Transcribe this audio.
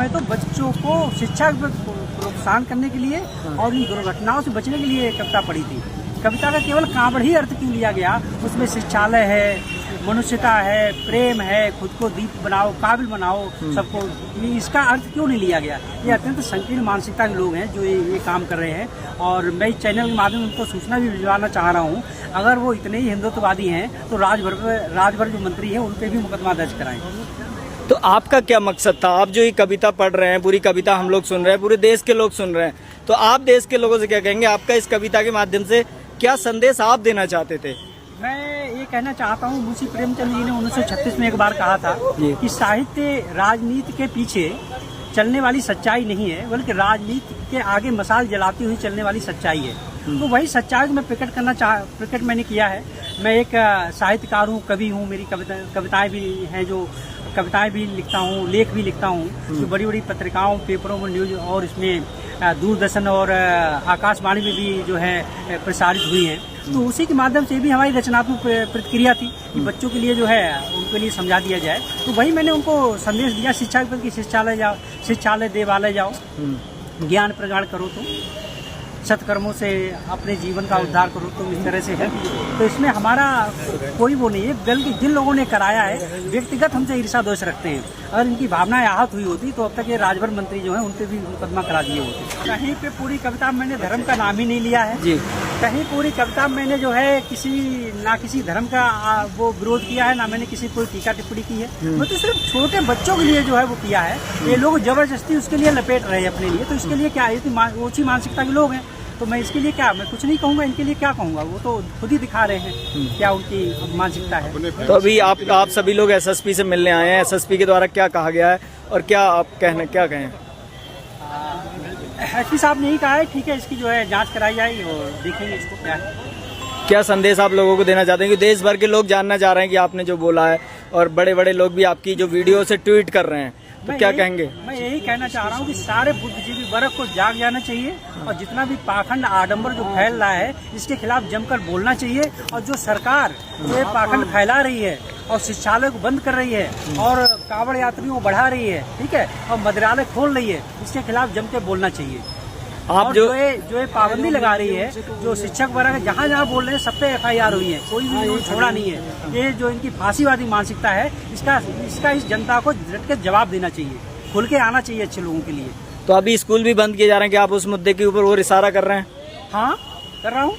मैं तो बच्चों को शिक्षा प्रोत्साहन करने के लिए और इन दुर्घटनाओं से बचने के लिए कविता पढ़ी थी। कविता का केवल कांवड़ ही अर्थ क्यों लिया गया? उसमें शिक्षालय है, मनुष्यता है, प्रेम है, खुद को दीप बनाओ, काबिल बनाओ सबको, इसका अर्थ क्यों नहीं लिया गया? ये अत्यंत संकीर्ण मानसिकता के लोग हैं जो ये काम कर रहे हैं। और मैं इस चैनल के माध्यम से उनको सूचना भी भिजवाना चाह रहा हूँ, अगर वो इतने ही हिंदुत्ववादी हैं तो राजभर जो मंत्री हैं उन पर भी मुकदमा दर्ज कराएं। तो आपका क्या मकसद था? आप जो ये कविता पढ़ रहे हैं, पूरी कविता हम लोग सुन रहे हैं, पूरे देश के लोग सुन रहे हैं, तो आप देश के लोगों से क्या कहेंगे? आपका इस कविता के माध्यम से क्या संदेश आप देना चाहते थे? मैं ये कहना चाहता हूँ, मुंशी प्रेमचंद जी ने 1936 में एक बार कहा था कि साहित्य राजनीति के पीछे चलने वाली सच्चाई नहीं है, बल्कि राजनीति के आगे मशाल जलाती हुई चलने वाली सच्चाई है। तो वही सच्चाई को मैं प्रकट मैंने किया है। मैं एक साहित्यकार हूँ, कवि हूँ, मेरी कविताएं भी हैं, जो कविताएं भी लिखता हूँ, लेख भी लिखता हूँ, जो बड़ी बड़ी पत्रिकाओं, पेपरों में, न्यूज और इसमें दूरदर्शन और आकाशवाणी में भी जो है प्रसारित हुई हैं। तो उसी के माध्यम से भी हमारी रचनात्मक प्रतिक्रिया थी कि बच्चों के लिए जो है उनके लिए समझा दिया जाए। तो वही मैंने उनको संदेश दिया, शिक्षा के शिक्षालय जाओ, शिक्षालय देवालय जाओ, ज्ञान प्रगाढ़ करो, तुम सत्कर्मों से अपने जीवन का उद्धार करो, तुम इस तरह से है। तो इसमें हमारा कोई वो नहीं है, बल्कि जिन लोगों ने कराया है व्यक्तिगत हमसे ईर्षा दोष रखते हैं। अगर इनकी भावनाएं आहत हुई होती तो अब तक ये राजभर मंत्री जो है उन पे भी मुकदमा करा दिए होते। कहीं पे पूरी कविता में मैंने धर्म का नाम ही नहीं लिया है जी। कहीं पूरी कविता में मैंने जो है किसी धर्म का वो विरोध किया है, ना मैंने किसी कोई टीका टिप्पणी की है। मैं तो सिर्फ छोटे बच्चों के लिए जो है वो किया है। ये लोग जबरदस्ती उसके लिए लपेट रहे हैं अपने लिए, तो इसके लिए क्या है, ऊंची मानसिकता के लोग हैं, तो मैं इसके लिए क्या, मैं कुछ नहीं कहूँगा, इनके लिए क्या कहूँगा, वो तो खुद ही दिखा रहे हैं क्या उनकी मानसिकता है। तो अभी आप सभी लोग एसएसपी से मिलने आए हैं, एसएसपी के द्वारा क्या कहा गया है और क्या आप क्या कहें? एसपी साहब ने यही कहा है, ठीक है, इसकी जो है जांच कराई जाएगी और देखेंगे इसको क्या है। क्या संदेश आप लोगों को देना चाहते हैं कि देश भर के लोग जानना चाह रहे हैं कि आपने जो बोला है, और बड़े बड़े लोग भी आपकी जो वीडियो से ट्वीट कर रहे हैं, तो क्या कहेंगे? मैं यही कहना चाह रहा हूँ कि सारे बुद्धिजीवी वर्ग को जाग जाना चाहिए और जितना भी पाखंड आडंबर जो फैल रहा है इसके खिलाफ जमकर बोलना चाहिए। और जो सरकार ये पाखंड फैला रही है और शिक्षालय को बंद कर रही है और कांवड़ यात्रियों को बढ़ा रही है, ठीक है, और मदिरालय खोल रही है, इसके खिलाफ जम के बोलना चाहिए। आप और जो ये पाबंदी लगा रही है, जो शिक्षक वर्ग जहाँ जहाँ बोल रहे हैं सब पे FIR हुई है, कोई भी छोड़ा नहीं है। ये जो इनकी फांसीवादी मानसिकता है, इसका इस जनता को डट के जवाब देना चाहिए, खुल के आना चाहिए अच्छे लोगों के लिए। तो अभी स्कूल भी बंद किए जा रहे हैं कि आप उस मुद्दे के ऊपर और इशारा कर रहे हैं? हाँ, कर रहा हूँ।